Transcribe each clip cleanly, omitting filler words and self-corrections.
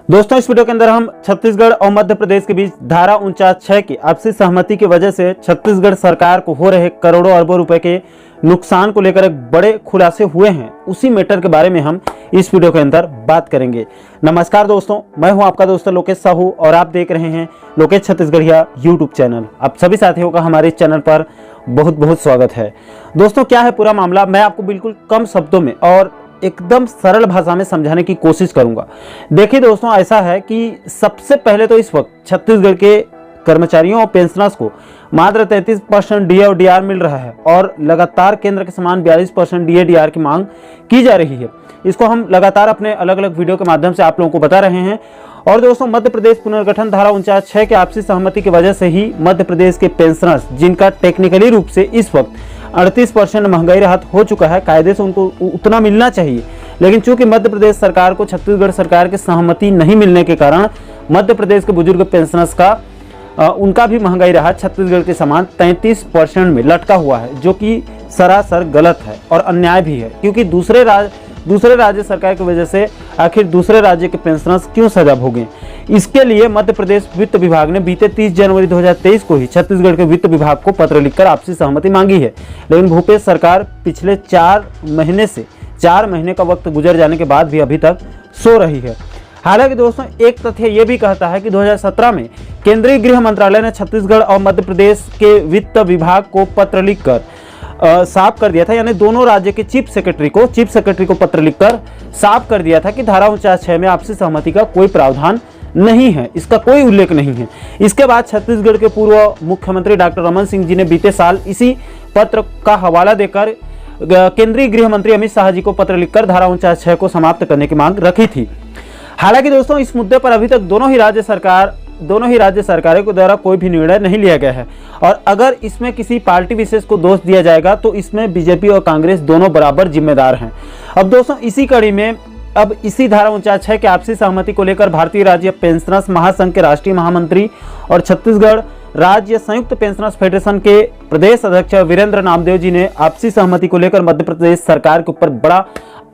दोस्तों, इस वीडियो के अंदर हम छत्तीसगढ़ और मध्य प्रदेश के बीच धारा 49(6) की आपसी सहमति की वजह से छत्तीसगढ़ सरकार को हो रहे करोड़ों अरबों रुपए के नुकसान को लेकर एक बड़े खुलासे हुए हैं, उसी मैटर के बारे में हम इस वीडियो के अंदर बात करेंगे। नमस्कार दोस्तों, मैं हूं आपका दोस्त लोकेश साहू और आप देख रहे हैं लोकेश छत्तीसगढ़िया यूट्यूब चैनल। आप सभी साथियों का हमारे चैनल पर बहुत बहुत स्वागत है। दोस्तों, क्या है पूरा मामला, मैं आपको बिल्कुल कम शब्दों में और एकदम सरल भाषा में समझाने की कोशिश करूंगा। देखिए दोस्तों, ऐसा है कि सबसे पहले तो इस वक्त छत्तीसगढ़ के कर्मचारियों और पेंशनर्स को मात्र 33% डीए और डीआर मिल रहा है और लगातार केंद्र के समान 42% डीए डीआर की मांग की जा रही है। इसको हम लगातार अपने अलग अलग वीडियो के माध्यम से आप लोगों को बता रहे हैं। और दोस्तों, मध्य प्रदेश पुनर्गठन धारा 49(6) के आपसी सहमति की वजह से ही मध्य प्रदेश के पेंशनर्स, जिनका टेक्निकली रूप से इस वक्त 38% महंगाई राहत हो चुका है, कायदे से उनको उतना मिलना चाहिए, लेकिन चूंकि मध्य प्रदेश सरकार को छत्तीसगढ़ सरकार की सहमति नहीं मिलने के कारण मध्य प्रदेश के बुजुर्ग पेंशनर्स का उनका भी महंगाई राहत छत्तीसगढ़ के समान 33% में लटका हुआ है, जो कि सरासर गलत है और अन्याय भी है। क्योंकि दूसरे राज्य सरकार की वजह से आखिर दूसरे राज्य के पेंशनर्स क्यों सजा भोगें। इसके लिए मध्य प्रदेश वित्त विभाग ने बीते 30 जनवरी 2023 को ही छत्तीसगढ़ के वित्त विभाग को पत्र लिखकर आपसी सहमति मांगी है, लेकिन भूपेश सरकार पिछले 4 महीने का वक्त गुजर जाने के बाद भी अभी तक सो रही है। हालांकि दोस्तों, एक तथ्य ये भी कहता है कि 2017 में केंद्रीय गृह मंत्रालय ने छत्तीसगढ़ और मध्य प्रदेश के वित्त विभाग को पत्र लिखकर साफ कर दिया था, यानी दोनों राज्य के चीफ सेक्रेटरी को पत्र लिखकर साफ कर दिया था कि धारा 49(6) में आपसी सहमति का कोई प्रावधान नहीं है, इसका कोई उल्लेख नहीं है। इसके बाद छत्तीसगढ़ के पूर्व मुख्यमंत्री डॉक्टर रमन सिंह जी ने बीते साल इसी पत्र का हवाला देकर केंद्रीय गृह मंत्री अमित शाह जी को पत्र लिखकर धारा 49(6) को समाप्त करने की मांग रखी थी। हालांकि दोस्तों, इस मुद्दे पर अभी तक दोनों ही राज्य सरकारों के द्वारा कोई भी निर्णय नहीं लिया गया है और अगर इसमें किसी पार्टी विशेष को दोष दिया जाएगा तो इसमें बीजेपी और कांग्रेस दोनों बराबर जिम्मेदार हैं। अब दोस्तों, इसी कड़ी में अब इसी धारा 49(6) के आपसी सहमति को लेकर भारतीय राज्य पेंशनर्स महासंघ के राष्ट्रीय महामंत्री और छत्तीसगढ़ राज्य संयुक्त पेंशनर्स फेडरेशन के प्रदेश अध्यक्ष वीरेंद्र नामदेव जी ने आपसी सहमति को लेकर मध्य प्रदेश सरकार के ऊपर बड़ा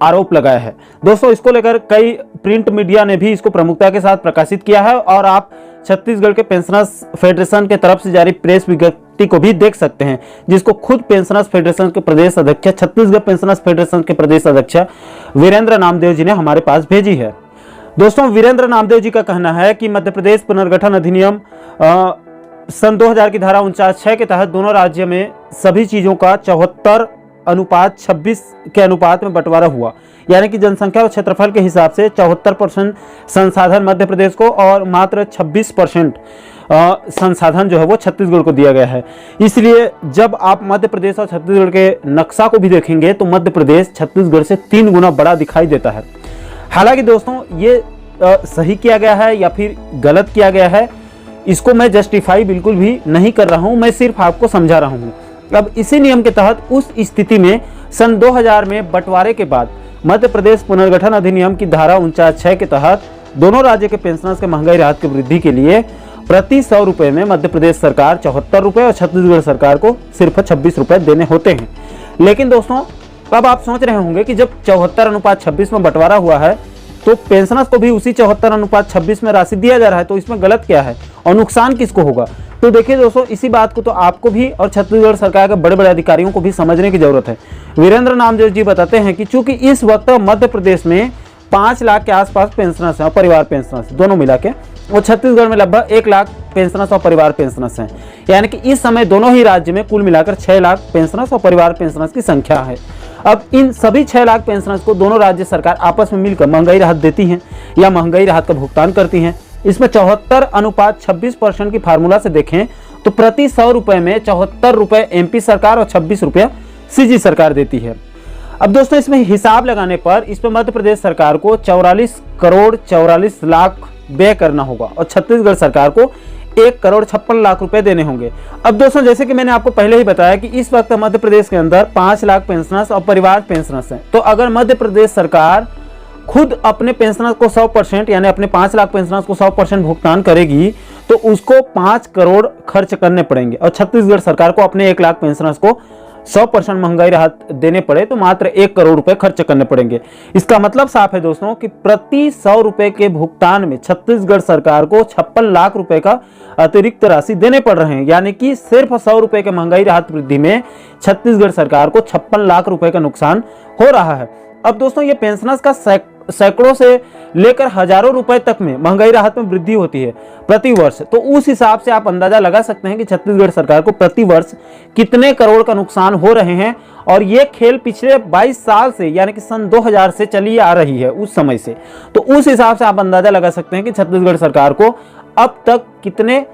आरोप लगाया है। दोस्तों, इसको लेकर कई प्रिंट मीडिया ने भी इसको प्रमुखता के साथ प्रकाशित किया है और आप छत्तीसगढ़ के पेंशनर्स फेडरेशन के तरफ से जारी प्रेस विज्ञप्ति को भी देख सकते हैं, जिसको खुद पेंशनर्स फेडरेशन के प्रदेश अध्यक्ष, छत्तीसगढ़ पेंशनर्स फेडरेशन के प्रदेश अध्यक्ष वीरेंद्र नामदेव जी ने हमारे पास भेजी है। दोस्तों, वीरेंद्र नामदेव जी का कहना है कि मध्य प्रदेश पुनर्गठन अधिनियम सन 2000 की धारा 49(6) के तहत दोनों राज्य में सभी चीजों का 74:26 के अनुपात में बंटवारा हुआ, यानी कि जनसंख्या और क्षेत्रफल के हिसाब से 74% संसाधन मध्य प्रदेश को और मात्र 26% संसाधन जो है वो छत्तीसगढ़ को दिया गया है। इसलिए जब आप मध्य प्रदेश और छत्तीसगढ़ के नक्शा को भी देखेंगे तो मध्य प्रदेश छत्तीसगढ़ से 3 गुना बड़ा दिखाई देता है। हालांकि दोस्तों, ये सही किया गया है या फिर गलत किया गया है, इसको मैं जस्टिफाई बिल्कुल भी नहीं कर रहा हूं, मैं सिर्फ आपको समझा रहा हूं। अब इसी नियम के तहत उस स्थिति में सन 2000 में बंटवारे के बाद मध्य प्रदेश पुनर्गठन अधिनियम की धारा 49(6) के तहत दोनों राज्य के पेंशनर्स के महंगाई राहत की वृद्धि के लिए प्रति 100 रुपए में मध्य प्रदेश सरकार 74 रुपए और छत्तीसगढ़ सरकार को सिर्फ 26 रुपए देने होते हैं। लेकिन दोस्तों, अब आप सोच रहे होंगे कि जब 74:26 में बंटवारा हुआ है तो पेंशनर्स को भी उसी 74:26 में राशि दिया जा रहा है, तो इसमें गलत क्या है और नुकसान किसको होगा। तो देखिए दोस्तों, इसी बात को तो आपको भी और छत्तीसगढ़ सरकार के बड़े बड़े अधिकारियों को भी समझने की जरूरत है। वीरेंद्र नामदेव जी बताते हैं कि चूंकि इस वक्त मध्य प्रदेश में 5 लाख के आसपास पेंशनर्स हैं और परिवार पेंशनर्स दोनों मिला के, और छत्तीसगढ़ में लगभग 1 लाख पेंशनर्स और परिवार पेंशनर्स हैं, यानी कि इस समय दोनों ही राज्य में कुल मिलाकर 6 लाख पेंशनर्स और परिवार पेंशनर्स की संख्या है। अब इन सभी 6 लाख पेंशनर्स को दोनों राज्य सरकार आपस में मिलकर महंगाई राहत देती हैं या महंगाई राहत का भुगतान करती हैं। इसमें 74:26% की फार्मूला से देखें तो प्रति 100 रुपए में 74 रुपए एमपी सरकार और 26 रुपए सीजी सरकार देती है। अब दोस्तों, इसमें हिसाब लगाने पर इसमें मध्य प्रदेश सरकार को 44 करोड़ 44 लाख व्यय करना होगा और छत्तीसगढ़ सरकार को 1 करोड़ 56 लाख रुपए देने होंगे। अब दोस्तों, जैसे कि मैंने आपको पहले ही बताया कि इस वक्त मध्य प्रदेश के अंदर 5 लाख पेंशनर्स और परिवार पेंशनर्स हैं, तो अगर मध्य प्रदेश सरकार खुद अपने पेंशनर्स को 100% यानी अपने 5 लाख पेंशनर्स को 100% भुगतान करेगी तो उसको 5 करोड़ खर्च करने पड़ेंगे और छत्तीसगढ़ सरकार को अपने 1 लाख पेंशनर्स को 100% महंगाई राहत देने पड़े तो मात्र 1 करोड़ रुपए खर्च करने पड़ेंगे। इसका मतलब साफ है दोस्तों कि प्रति 100 रुपए के भुगतान में छत्तीसगढ़ सरकार को 56 लाख रुपए का अतिरिक्त राशि देने पड़ रहे हैं। यानी कि सिर्फ 100 रुपए के महंगाई राहत वृद्धि में छत्तीसगढ़ सरकार को 56 लाख रुपए का नुकसान हो रहा है। अब दोस्तों ये पेंशनर्स का सैकड़ों से लेकर हजारों रुपए तक में महंगाई राहत में वृद्धि होती है प्रति वर्ष। तो उस हिसाब से आप अंदाजा लगा सकते हैं कि छत्तीसगढ़ सरकार को प्रति वर्ष कितने करोड़ का नुकसान हो रहे हैं। और ये खेल पिछले 22 साल से यानी कि सन 2000 से चली आ रही है उस समय से। तो उस हिसाब से आप अंदाजा लगा सकते हैं कि छत्तीसगढ़ सरकार को अब तक कितने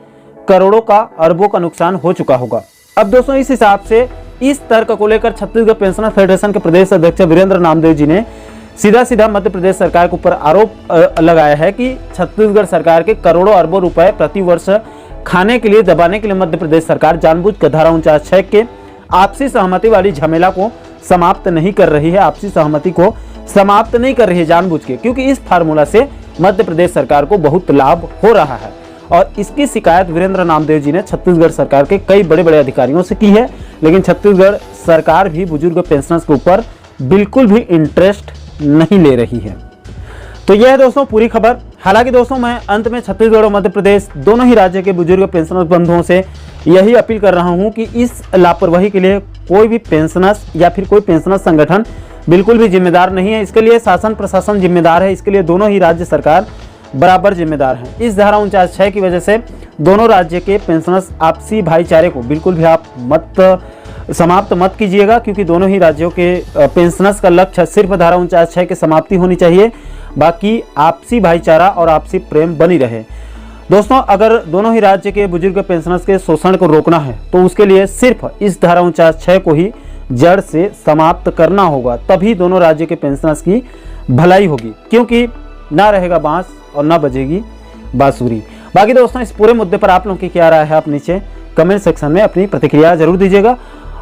करोड़ों का, अरबों का नुकसान हो चुका होगा। अब दोस्तों इस हिसाब से इस तर्क को लेकर छत्तीसगढ़ पेंशनर फेडरेशन के प्रदेश अध्यक्ष वीरेंद्र नामदेव जी ने सीधा मध्य प्रदेश सरकार के ऊपर आरोप लगाया है कि छत्तीसगढ़ सरकार के करोड़ों अरबों रुपए प्रति वर्ष खाने के लिए, दबाने के लिए मध्य प्रदेश सरकार जानबूझकर धारा 49(6) के आपसी सहमति वाली झमेला को समाप्त नहीं कर रही है। आपसी सहमति को समाप्त नहीं कर रही है जानबूझ के, क्योंकि इस फार्मूला से मध्य प्रदेश सरकार को बहुत लाभ हो रहा है। और इसकी शिकायत वीरेंद्र नामदेव जी ने छत्तीसगढ़ सरकार के कई बड़े बड़े अधिकारियों से की है, लेकिन छत्तीसगढ़ सरकार भी बुजुर्ग पेंशनर्स के ऊपर बिल्कुल भी इंटरेस्ट नहीं ले रही है। तो यह है दोस्तों पूरी खबर। हालांकि दोस्तों मैं अंत में छत्तीसगढ़ और मध्य प्रदेश दोनों ही राज्य के बुजुर्ग पेंशनर्स बंधुओं से यही अपील कर रहा हूं कि इस लापरवाही के लिए कोई भी पेंशनर्स या फिर कोई पेंशनर्स संगठन बिल्कुल भी जिम्मेदार नहीं है। इसके लिए शासन प्रशासन जिम्मेदार है, इसके लिए दोनों ही राज्य सरकार बराबर जिम्मेदार हैं। इस धारा 49(6) की वजह से दोनों राज्य के पेंशनर्स आपसी भाईचारे को बिल्कुल भी आप समाप्त मत कीजिएगा, क्योंकि दोनों ही राज्यों के पेंशनर्स का लक्ष्य सिर्फ धारा 49(6) की समाप्ति होनी चाहिए, बाकी आपसी भाईचारा और आपसी प्रेम बनी रहे। दोस्तों अगर दोनों ही राज्य के बुजुर्ग पेंशनर्स के शोषण को रोकना है तो उसके लिए सिर्फ इस धारा 49(6) को ही जड़ से समाप्त करना होगा, तभी दोनों राज्य के पेंशनर्स की भलाई होगी, क्योंकि ना रहेगा बांस और ना बजेगी बांसुरी। बाकी दोस्तों इस पूरे मुद्दे पर आप लोगों की क्या राय है, आप नीचे कमेंट सेक्शन में अपनी प्रतिक्रिया जरूर दीजिएगा।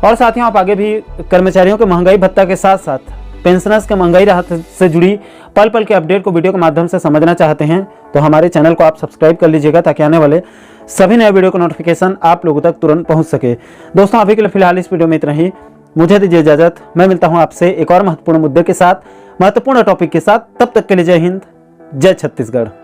और साथियों आप आगे भी कर्मचारियों के महंगाई भत्ता के साथ साथ पेंशनर्स के महंगाई राहत से जुड़ी पल पल के अपडेट को वीडियो के माध्यम से समझना चाहते हैं तो हमारे चैनल को आप सब्सक्राइब कर लीजिएगा, ताकि आने वाले सभी नए वीडियो का नोटिफिकेशन आप लोगों तक तुरंत पहुंच सके। दोस्तों अभी के लिए फिलहाल इस वीडियो में इतना ही, मुझे दीजिए इजाजत। मैं मिलता हूं आपसे एक और महत्वपूर्ण मुद्दे के साथ, महत्वपूर्ण टॉपिक के साथ। तब तक के लिए जय हिंद, जय छत्तीसगढ़।